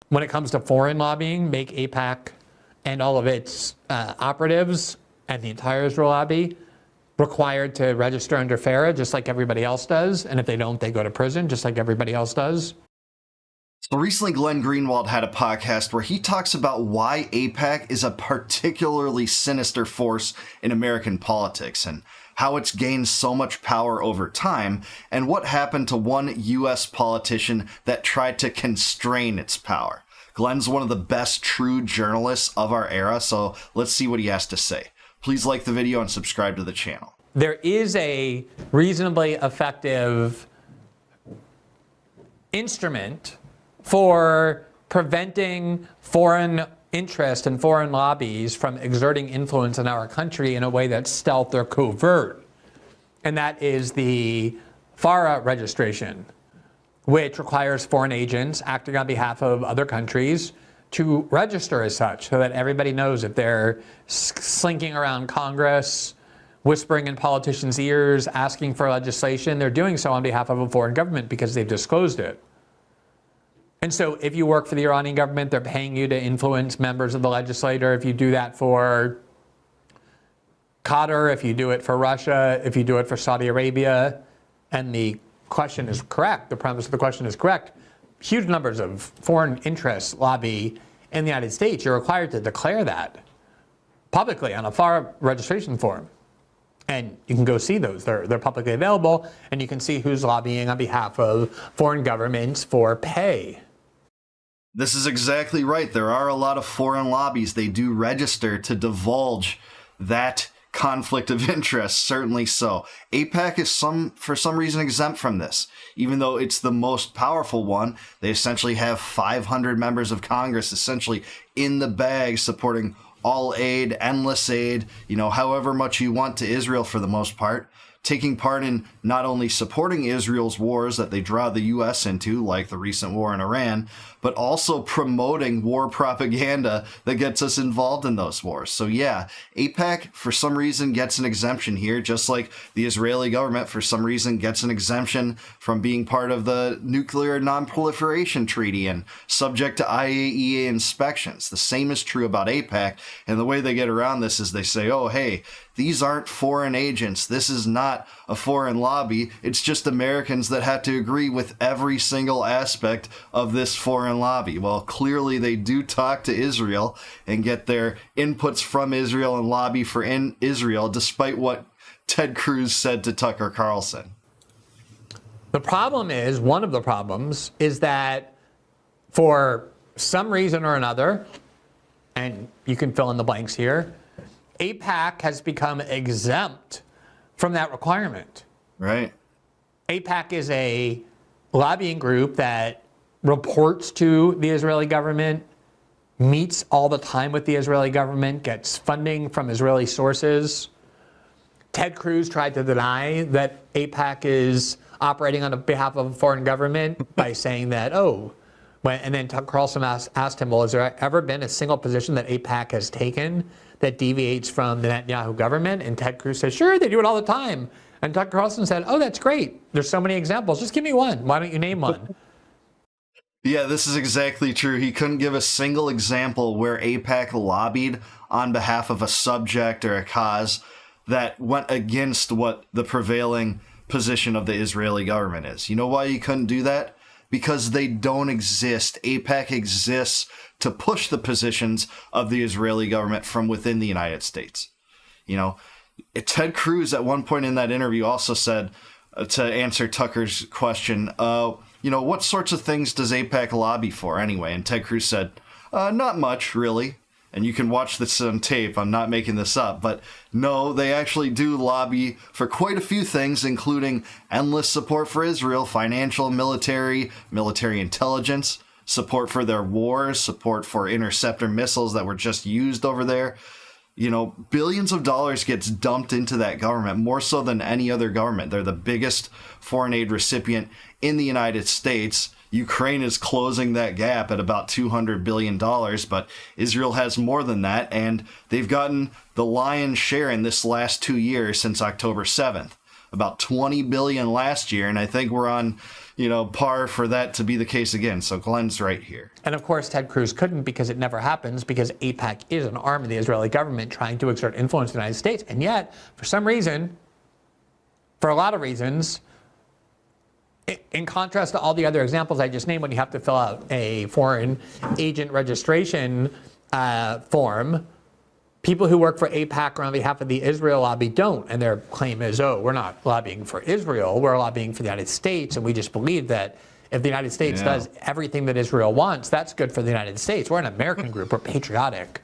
when it comes to foreign lobbying, make AIPAC and all of its operatives and the entire Israel lobby required to register under FARA, just like everybody else does. And if they don't, they go to prison, just like everybody else does. So recently, Glenn Greenwald had a podcast where he talks about why AIPAC is a particularly sinister force in American politics and how it's gained so much power over time, and what happened to one U.S. politician that tried to constrain its power. Glenn's one of the best true journalists of our era, so let's see what he has to say. Please like the video and subscribe to the channel. There is a reasonably effective instrument for preventing foreign interest and foreign lobbies from exerting influence in our country in a way that's stealth or covert. And that is the FARA registration, which requires foreign agents acting on behalf of other countries to register as such, so that everybody knows if they're slinking around Congress, whispering in politicians' ears, asking for legislation, they're doing so on behalf of a foreign government because they've disclosed it. And so if you work for the Iranian government, they're paying you to influence members of the legislature. If you do that for Qatar, if you do it for Russia, if you do it for Saudi Arabia, and the question is correct, the premise of the question is correct, huge numbers of foreign interests lobby in the United States, you're required to declare that publicly on a FARA registration form. And you can go see those. They're publicly available, and you can see who's lobbying on behalf of foreign governments for pay. This is exactly right. There are a lot of foreign lobbies. They do register to divulge that conflict of interest, certainly so. AIPAC is for some reason exempt from this. Even though it's the most powerful one, they essentially have 500 members of Congress essentially in the bag supporting all aid, endless aid, however much you want to Israel for the most part, taking part in not only supporting Israel's wars that they draw the U.S. into, like the recent war in Iran, but also promoting war propaganda that gets us involved in those wars. So yeah, AIPAC for some reason gets an exemption here, just like the Israeli government for some reason gets an exemption from being part of the Nuclear Non-Proliferation Treaty and subject to IAEA inspections. The same is true about AIPAC, and the way they get around this is they say, oh, hey, these aren't foreign agents. This is not a foreign lobby. It's just Americans that have to agree with every single aspect of this foreign lobby. Well, clearly they do talk to Israel and get their inputs from Israel and lobby for Israel, despite what Ted Cruz said to Tucker Carlson. The problem is, one of the problems is that for some reason or another, and you can fill in the blanks here, AIPAC has become exempt from that requirement. Right. AIPAC is a lobbying group that reports to the Israeli government, meets all the time with the Israeli government, gets funding from Israeli sources. Ted Cruz tried to deny that AIPAC is operating on behalf of a foreign government by saying that, and then Tucker Carlson asked him, well, has there ever been a single position that AIPAC has taken that deviates from the Netanyahu government? And Ted Cruz says, sure, they do it all the time. And Tucker Carlson said, oh, that's great. There's so many examples. Just give me one. Why don't you name one? Yeah, this is exactly true. He couldn't give a single example where AIPAC lobbied on behalf of a subject or a cause that went against what the prevailing position of the Israeli government is. You know why he couldn't do that? Because they don't exist. AIPAC exists to push the positions of the Israeli government from within the United States. Ted Cruz at one point in that interview also said, to answer Tucker's question, what sorts of things does AIPAC lobby for anyway? And Ted Cruz said, not much, really. And you can watch this on tape. I'm not making this up. But no, they actually do lobby for quite a few things, including endless support for Israel, financial, military intelligence, support for their wars, support for interceptor missiles that were just used over there. Billions of dollars gets dumped into that government, more so than any other government. They're the biggest foreign aid recipient in the United States. Ukraine is closing that gap at about $200 billion, but Israel has more than that, and they've gotten the lion's share in this last 2 years since October 7th. About $20 billion last year, and I think we're on par for that to be the case again. So Glenn's right here. And of course, Ted Cruz couldn't, because it never happens, because AIPAC is an arm of the Israeli government trying to exert influence in the United States. And yet, for some reason, for a lot of reasons, in contrast to all the other examples I just named, when you have to fill out a foreign agent registration form, people who work for AIPAC or on behalf of the Israel lobby don't. And their claim is, oh, we're not lobbying for Israel, we're lobbying for the United States. And we just believe that if the United States does everything that Israel wants, that's good for the United States. We're an American group, we're patriotic.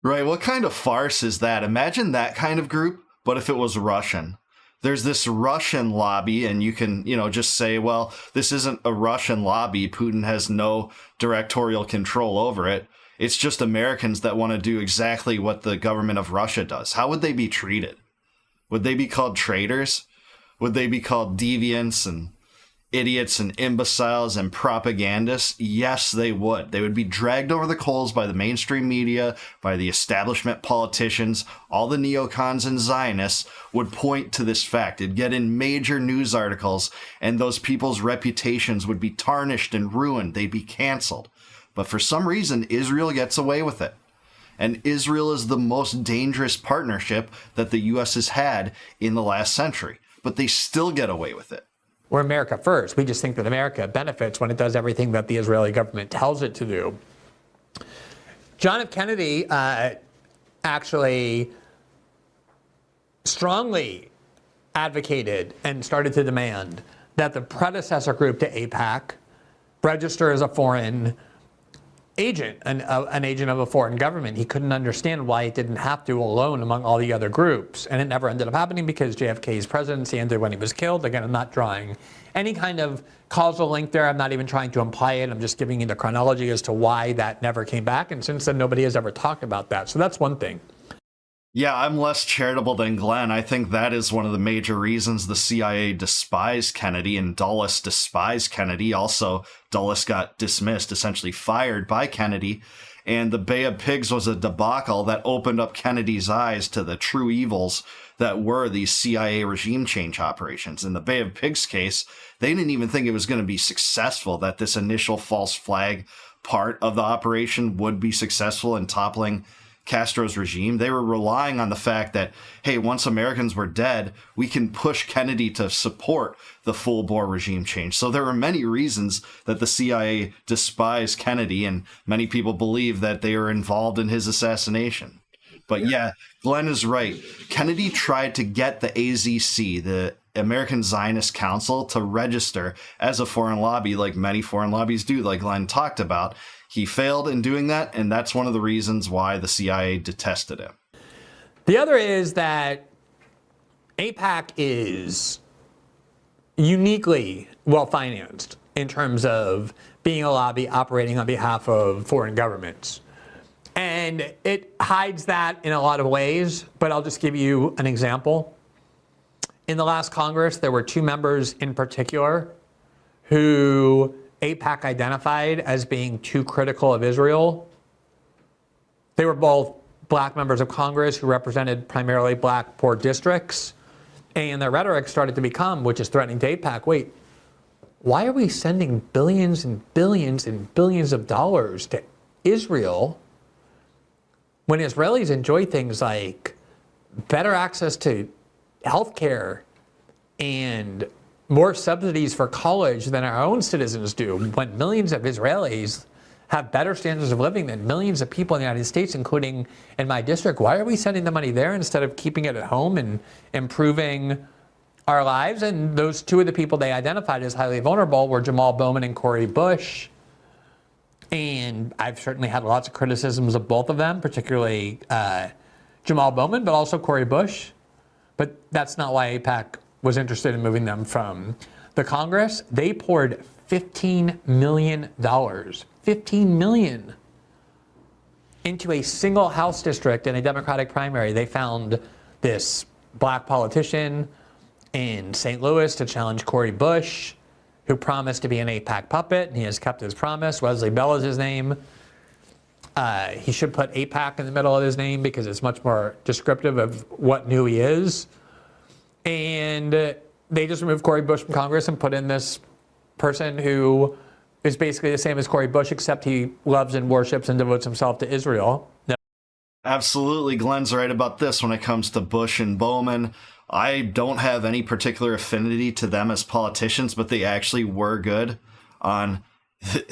Right, what kind of farce is that? Imagine that kind of group, but if it was Russian. There's this Russian lobby, and you can, just say, well, this isn't a Russian lobby. Putin has no directorial control over it. It's just Americans that want to do exactly what the government of Russia does. How would they be treated? Would they be called traitors? Would they be called deviants and idiots and imbeciles and propagandists? Yes, they would. They would be dragged over the coals by the mainstream media, by the establishment politicians. All the neocons and Zionists would point to this fact. It'd get in major news articles, and those people's reputations would be tarnished and ruined. They'd be canceled. But for some reason, Israel gets away with it. And Israel is the most dangerous partnership that the U.S. has had in the last century. But they still get away with it. We're America first. We just think that America benefits when it does everything that the Israeli government tells it to do. John F. Kennedy actually strongly advocated and started to demand that the predecessor group to AIPAC register as a foreign agent, an agent of a foreign government. He couldn't understand why it didn't have to alone among all the other groups. And it never ended up happening because JFK's presidency ended when he was killed. Again, I'm not drawing any kind of causal link there. I'm not even trying to imply it. I'm just giving you the chronology as to why that never came back. And since then, nobody has ever talked about that. So that's one thing. Yeah, I'm less charitable than Glenn. I think that is one of the major reasons the CIA despised Kennedy, and Dulles despised Kennedy. Also, Dulles got dismissed, essentially fired by Kennedy. And the Bay of Pigs was a debacle that opened up Kennedy's eyes to the true evils that were these CIA regime change operations. In the Bay of Pigs case, they didn't even think it was going to be successful, that this initial false flag part of the operation would be successful in toppling Castro's regime. They were relying on the fact that, hey, once Americans were dead, we can push Kennedy to support the full-bore regime change. So there were many reasons that the CIA despised Kennedy, and many people believe that they were involved in his assassination. But yeah, Glenn is right. Kennedy tried to get the AZC, the American Zionist Council, to register as a foreign lobby, like many foreign lobbies do, like Glenn talked about. He failed in doing that, and that's one of the reasons why the CIA detested him. The other is that AIPAC is uniquely well-financed in terms of being a lobby operating on behalf of foreign governments. And it hides that in a lot of ways, but I'll just give you an example. In the last Congress, there were two members in particular who AIPAC identified as being too critical of Israel. They were both black members of Congress who represented primarily black poor districts. And their rhetoric started to become, which is threatening to AIPAC, wait, why are we sending billions and billions and billions of dollars to Israel when Israelis enjoy things like better access to healthcare and more subsidies for college than our own citizens do, when millions of Israelis have better standards of living than millions of people in the United States, including in my district? Why are we sending the money there instead of keeping it at home and improving our lives? And those two of the people they identified as highly vulnerable were Jamal Bowman and Cori Bush. And I've certainly had lots of criticisms of both of them, particularly Jamal Bowman, but also Cori Bush. But that's not why AIPAC was interested in moving them from the Congress. They poured $15 million, $15 million, into a single House district in a Democratic primary. They found this black politician in St. Louis to challenge Cori Bush, who promised to be an AIPAC puppet, and he has kept his promise. Wesley Bell is his name. He should put AIPAC in the middle of his name because it's much more descriptive of what new he is. And they just removed Cori Bush from Congress and put in this person who is basically the same as Cori Bush, except he loves and worships and devotes himself to Israel. Absolutely, Glenn's right about this when it comes to Bush and Bowman. I don't have any particular affinity to them as politicians, but they actually were good on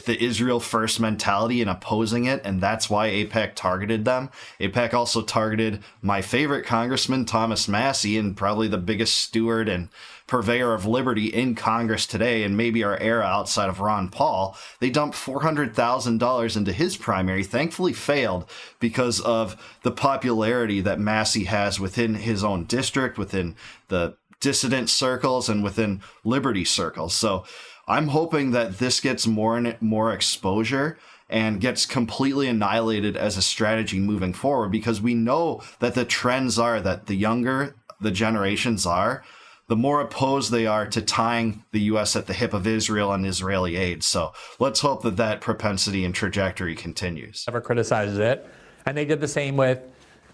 the Israel first mentality and opposing it, and that's why AIPAC targeted them. AIPAC also targeted my favorite congressman, Thomas Massie, and probably the biggest steward and purveyor of liberty in Congress today, and maybe our era outside of Ron Paul. They dumped $400,000 into his primary, thankfully failed because of the popularity that Massie has within his own district, within the dissident circles, and within liberty circles. So I'm hoping that this gets more and more exposure and gets completely annihilated as a strategy moving forward, because we know that the trends are that the younger the generations are, the more opposed they are to tying the U.S. at the hip of Israel and Israeli aid. So let's hope that that propensity and trajectory continues. Never criticizes it. And they did the same with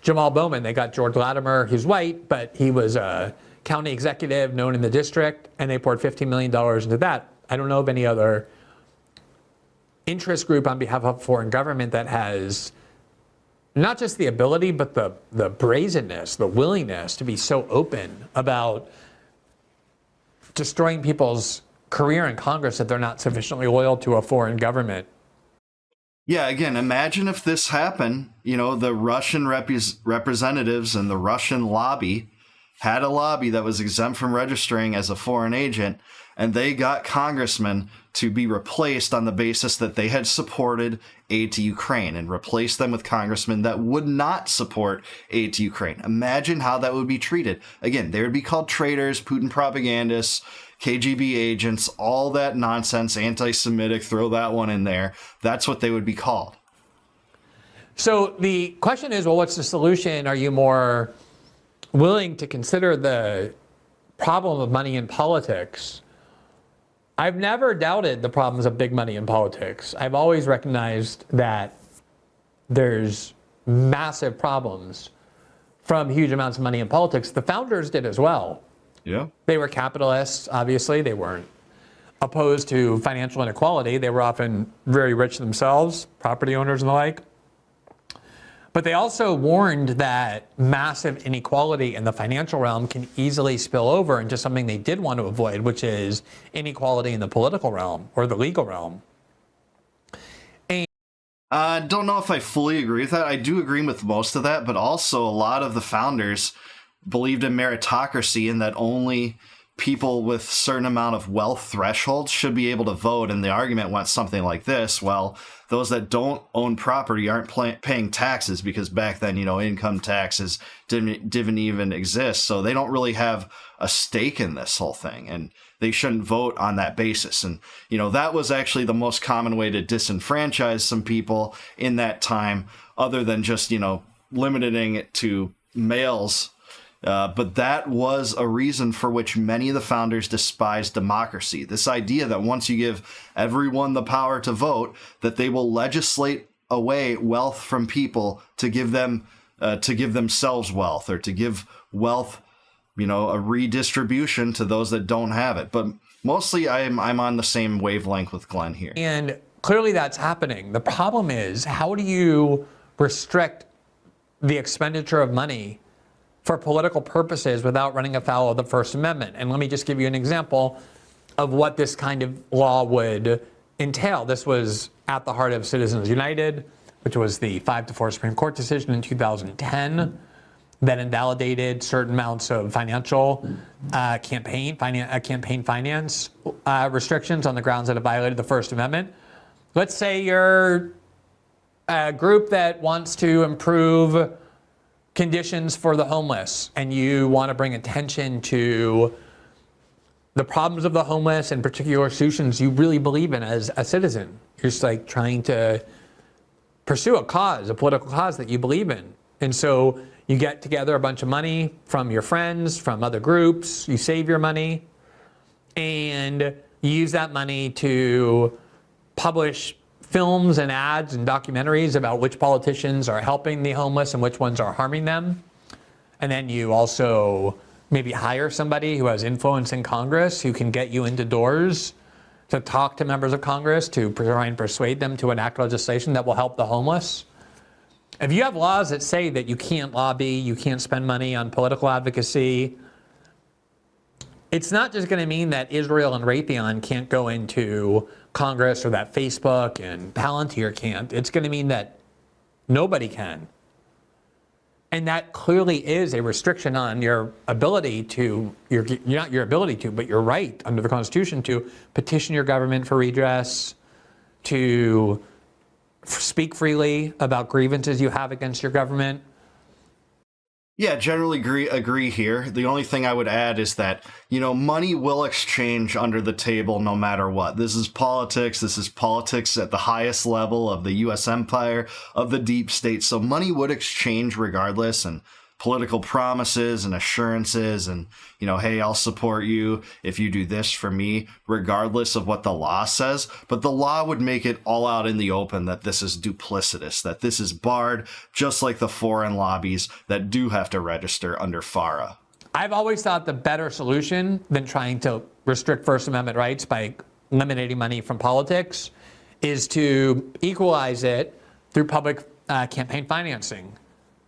Jamal Bowman. They got George Latimer, who's white, but he was a county executive known in the district, and they poured $15 million into that. I don't know of any other interest group on behalf of a foreign government that has not just the ability, but the brazenness, the willingness to be so open about destroying people's career in Congress if they're not sufficiently loyal to a foreign government. Yeah, again, imagine if this happened, the Russian representatives and the Russian lobby had a lobby that was exempt from registering as a foreign agent, and they got congressmen to be replaced on the basis that they had supported aid to Ukraine, and replaced them with congressmen that would not support aid to Ukraine. Imagine how that would be treated. Again, they would be called traitors, Putin propagandists, KGB agents, all that nonsense, anti-Semitic, throw that one in there. That's what they would be called. So the question is, well, what's the solution? Are you more willing to consider the problem of money in politics? I've never doubted the problems of big money in politics. I've always recognized that there's massive problems from huge amounts of money in politics. The founders did as well. Yeah. They were capitalists, obviously. They weren't opposed to financial inequality. They were often very rich themselves, property owners and the like. But they also warned that massive inequality in the financial realm can easily spill over into something they did want to avoid, which is inequality in the political realm or the legal realm. I don't know if I fully agree with that. I do agree with most of that, but also a lot of the founders believed in meritocracy and that only people with certain amount of wealth thresholds should be able to vote. And the argument went something like this: well, those that don't own property aren't paying taxes, because back then, income taxes didn't even exist. So they don't really have a stake in this whole thing, and they shouldn't vote on that basis. And, that was actually the most common way to disenfranchise some people in that time, other than just, limiting it to males. But that was a reason for which many of the founders despised democracy. This idea that once you give everyone the power to vote, that they will legislate away wealth from people to give them, to give themselves wealth, or to give wealth, a redistribution to those that don't have it. But mostly I'm on the same wavelength with Glenn here. And clearly that's happening. The problem is, how do you restrict the expenditure of money for political purposes without running afoul of the First Amendment? And let me just give you an example of what this kind of law would entail. This was at the heart of Citizens United, which was the 5-4 Supreme Court decision in 2010 that invalidated certain amounts of financial campaign finance restrictions on the grounds that it violated the First Amendment. Let's say you're a group that wants to improve conditions for the homeless, and you want to bring attention to the problems of the homeless and particular solutions you really believe in as a citizen. You're just like trying to pursue a cause, a political cause that you believe in. And so you get together a bunch of money from your friends, from other groups, you save your money, and you use that money to publish films and ads and documentaries about which politicians are helping the homeless and which ones are harming them. And then you also maybe hire somebody who has influence in Congress who can get you into doors to talk to members of Congress to try and persuade them to enact legislation that will help the homeless. If you have laws that say that you can't lobby, you can't spend money on political advocacy, it's not just going to mean that Israel and Raytheon can't go into Congress or that Facebook and Palantir can't. It's going to mean that nobody can. And that clearly is a restriction on your ability to, not your ability to, but your right under the Constitution to petition your government for redress, to speak freely about grievances you have against your government. Yeah, generally agree here. The only thing I would add is that, money will exchange under the table no matter what. This is politics. This is politics at the highest level of the U.S. empire, of the deep state. So money would exchange regardless, and political promises and assurances and, hey, I'll support you if you do this for me, regardless of what the law says. But the law would make it all out in the open that this is duplicitous, that this is barred, just like the foreign lobbies that do have to register under FARA. I've always thought the better solution than trying to restrict First Amendment rights by eliminating money from politics is to equalize it through public campaign financing.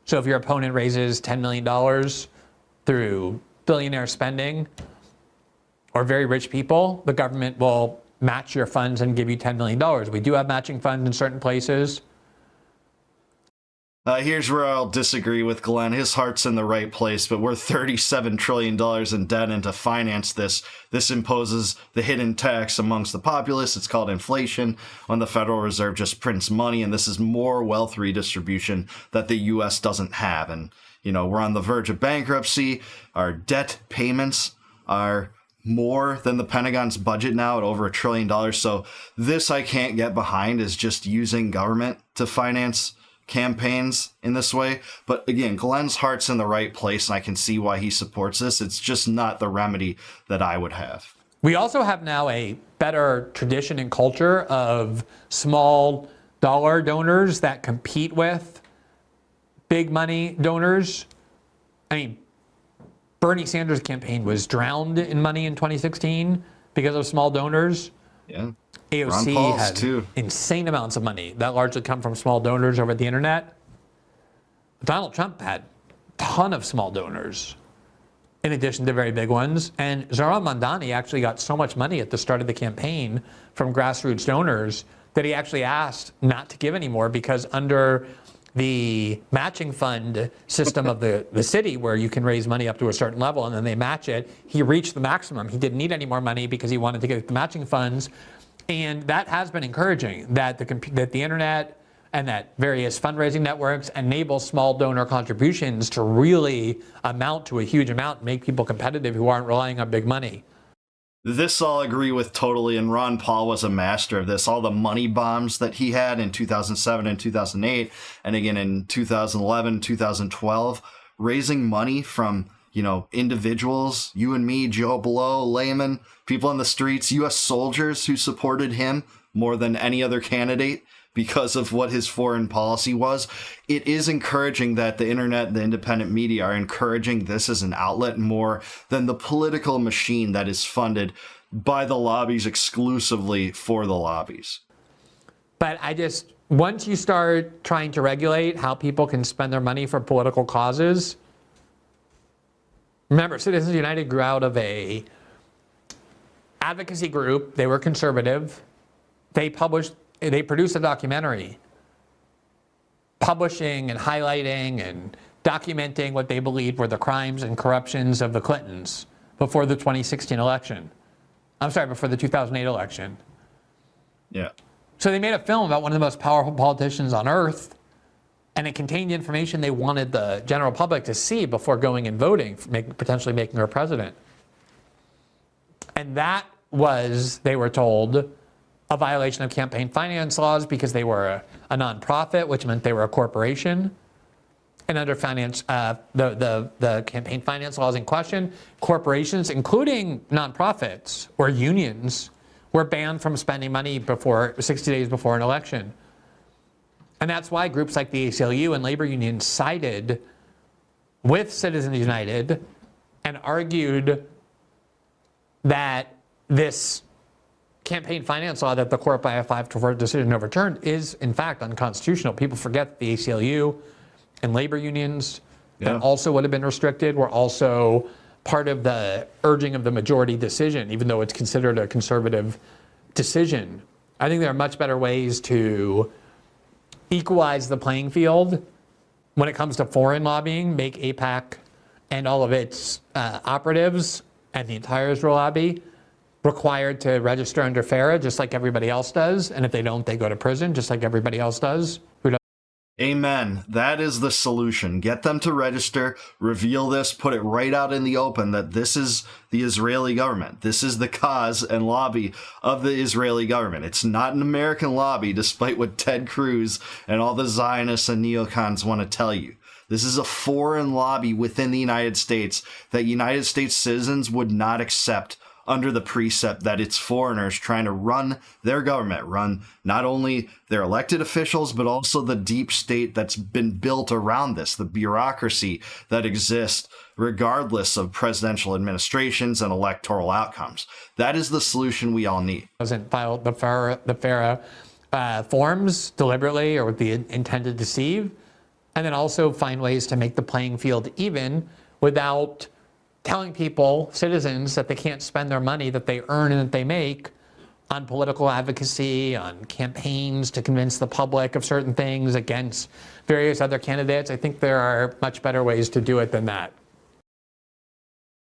So if your opponent raises $10 million through billionaire spending or very rich people, the government will match your funds and give you $10 million. We do have matching funds in certain places. Here's where I'll disagree with Glenn. His heart's in the right place, but we're $37 trillion in debt, and to finance this imposes the hidden tax amongst the populace. It's called inflation, when the Federal Reserve just prints money, and this is more wealth redistribution that the U.S. doesn't have. And, we're on the verge of bankruptcy. Our debt payments are more than the Pentagon's budget now at over $1 trillion. So this I can't get behind, is just using government to finance campaigns in this way. But again, Glenn's heart's in the right place, and I can see why he supports this. It's just not the remedy that I would have. We also have now a better tradition and culture of small dollar donors that compete with big money donors. I mean, Bernie Sanders' campaign was drowned in money in 2016 because of small donors. Yeah. AOC has insane amounts of money that largely come from small donors over the internet. Donald Trump had a ton of small donors in addition to very big ones. And Zohran Mamdani actually got so much money at the start of the campaign from grassroots donors that he actually asked not to give anymore, because under the matching fund system of the city, where you can raise money up to a certain level and then they match it, he reached the maximum. He didn't need any more money because he wanted to get the matching funds. And that has been encouraging, that the internet and that various fundraising networks enable small donor contributions to really amount to a huge amount and make people competitive who aren't relying on big money. This I'll agree with totally, and Ron Paul was a master of this. All the money bombs that he had in 2007 and 2008, and again in 2011, 2012, raising money from individuals, you and me, Joe Blow, laymen, people in the streets, U.S. soldiers who supported him more than any other candidate because of what his foreign policy was. It is encouraging that the internet, the independent media are encouraging this as an outlet more than the political machine that is funded by the lobbies exclusively for the lobbies. But once you start trying to regulate how people can spend their money for political causes, remember, Citizens United grew out of a advocacy group. They were conservative. They produced a documentary publishing and highlighting and documenting what they believed were the crimes and corruptions of the Clintons before the 2016 election. Before the 2008 election. Yeah. So they made a film about one of the most powerful politicians on earth, and it contained information they wanted the general public to see before going and voting, potentially making her president. And that was, they were told, a violation of campaign finance laws because they were a nonprofit, which meant they were a corporation. And under the campaign finance laws in question, corporations, including nonprofits or unions, were banned from spending money 60 days before an election. And that's why groups like the ACLU and labor unions sided with Citizens United and argued that this campaign finance law that the court by a 5-4 decision overturned is in fact unconstitutional. People forget the ACLU and labor unions that also would have been restricted were also part of the urging of the majority decision, even though it's considered a conservative decision. I think there are much better ways to equalize the playing field when it comes to foreign lobbying, make AIPAC and all of its operatives and the entire Israel lobby required to register under FARA, just like everybody else does. And if they don't, they go to prison, just like everybody else does. Amen. That is the solution. Get them to register, reveal this, put it right out in the open that this is the Israeli government. This is the cause and lobby of the Israeli government. It's not an American lobby, despite what Ted Cruz and all the Zionists and neocons want to tell you. This is a foreign lobby within the United States that United States citizens would not accept under the precept that it's foreigners trying to run their government, run not only their elected officials, but also the deep state that's been built around this, the bureaucracy that exists regardless of presidential administrations and electoral outcomes. That is the solution we all need. Doesn't file the FARA forms deliberately or with the intent to deceive, and then also find ways to make the playing field even without telling people, citizens, that they can't spend their money that they earn and that they make on political advocacy, on campaigns to convince the public of certain things against various other candidates. I think there are much better ways to do it than that.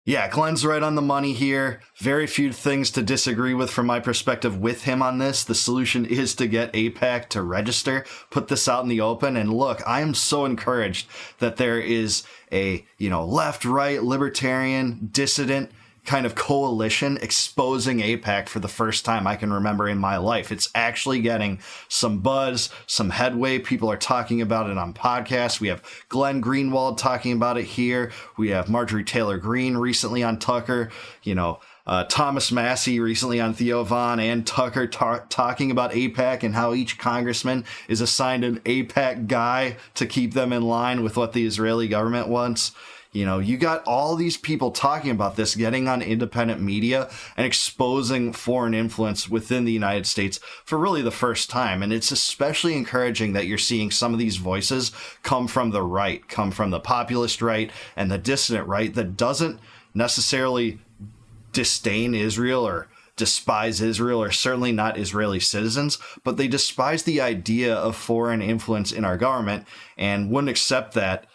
Yeah, Glenn's right on the money here. Very few things to disagree with from my perspective with him on this. The solution is to get AIPAC to register, put this out in the open. And look, I am so encouraged that there is a, left, right, libertarian, dissident kind of coalition exposing AIPAC for the first time I can remember in my life. It's actually getting some buzz, some headway. People are talking about it on podcasts. We have Glenn Greenwald talking about it here. We have Marjorie Taylor Greene recently on Tucker. Thomas Massey recently on Theo Von and Tucker talking about AIPAC and how each congressman is assigned an AIPAC guy to keep them in line with what the Israeli government wants. You got all these people talking about this, getting on independent media and exposing foreign influence within the United States for really the first time. And it's especially encouraging that you're seeing some of these voices come from the right, come from the populist right and the dissident right that doesn't necessarily disdain Israel or despise Israel, or certainly not Israeli citizens, but they despise the idea of foreign influence in our government and wouldn't accept that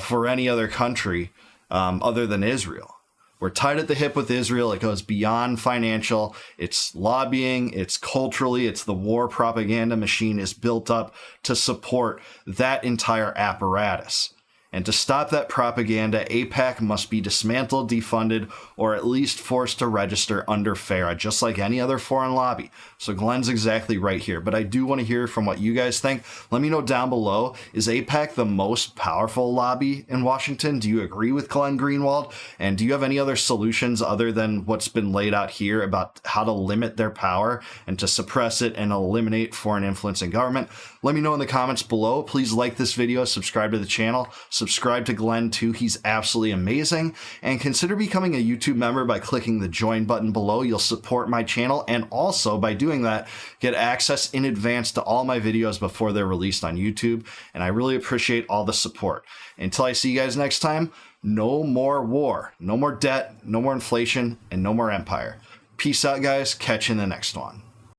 for any other country other than Israel. We're tied at the hip with Israel. It goes beyond financial. It's lobbying. It's culturally. It's the war propaganda machine is built up to support that entire apparatus. And to stop that propaganda, AIPAC must be dismantled, defunded, or at least forced to register under FARA, just like any other foreign lobby. So Glenn's exactly right here, but I do want to hear from what you guys think. Let me know down below, is AIPAC the most powerful lobby in Washington? Do you agree with Glenn Greenwald? And do you have any other solutions other than what's been laid out here about how to limit their power and to suppress it and eliminate foreign influence in government? Let me know in the comments below. Please like this video, subscribe to the channel, subscribe to Glenn too. He's absolutely amazing. And consider becoming a YouTube member by clicking the join button below. You'll support my channel, and also by doing that, get access in advance to all my videos before they're released on YouTube. And I really appreciate all the support. Until I see you guys next time, no more war, no more debt, no more inflation, and no more empire. Peace out, guys. Catch you in the next one.